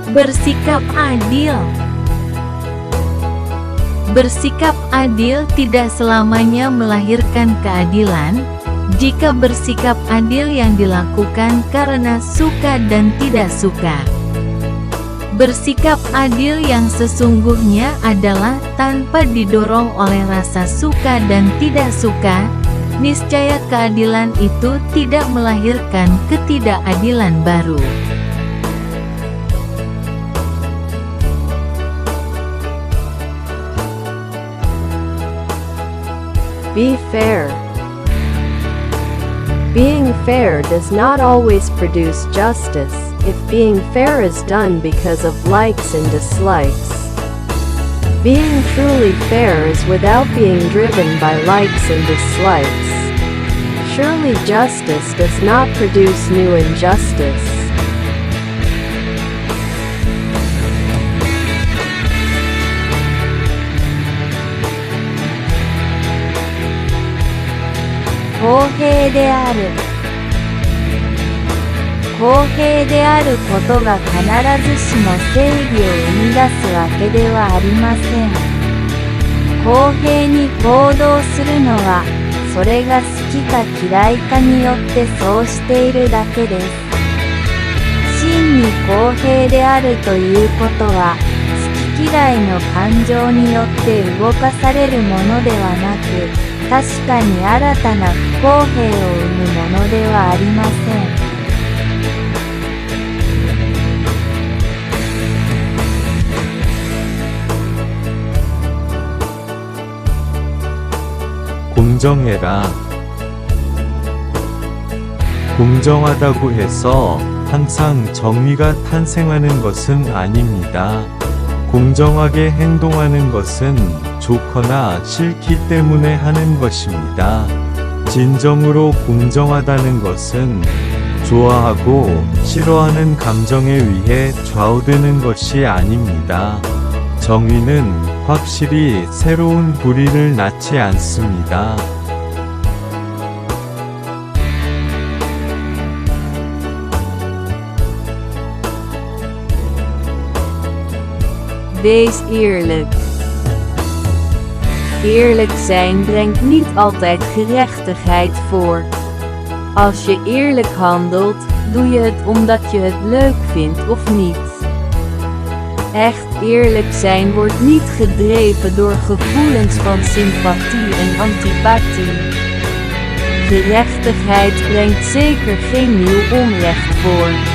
Bersikap adil. Bersikap adil tidak selamanya melahirkan keadilan. Jika bersikap adil yang dilakukan karena suka dan tidak suka. Bersikap adil yang sesungguhnya adalah tanpa didorong oleh rasa suka dan tidak suka. Niscaya keadilan itu tidak melahirkan ketidakadilan baru. Be fair. Being fair does not always produce justice, if being fair is done because of likes and dislikes. Being truly fair is without being driven by likes and dislikes. Surely justice does not produce new injustice.公平である。公平であることが必ずしも正義を生み出すわけではありません。公平に行動するのは、それが好きか嫌いかによってそうしているだけです。真に公平であるということは、好き嫌いの感情によって動かされるものではなく、確かに新たな不公平を生むものではありません。공정해라. 공정하다고 해서 항상 정의가 탄생하는 것은 아닙니다. 공정하게 행동하는 것은 좋거나 싫기 때문에 하는 것입니다. 진정으로 공정하다는 것은 좋아하고 싫어하는 감정에 의해 좌우되는 것이 아닙니다. 정의는 확실히 새로운 불의를 낳지 않습니다. Wees eerlijk. Eerlijk zijn brengt niet altijd gerechtigheid voort. Als je eerlijk handelt, doe je het omdat je het leuk vindt of niet. Echt eerlijk zijn wordt niet gedreven door gevoelens van sympathie en antipathie. Gerechtigheid brengt zeker geen nieuw onrecht voort.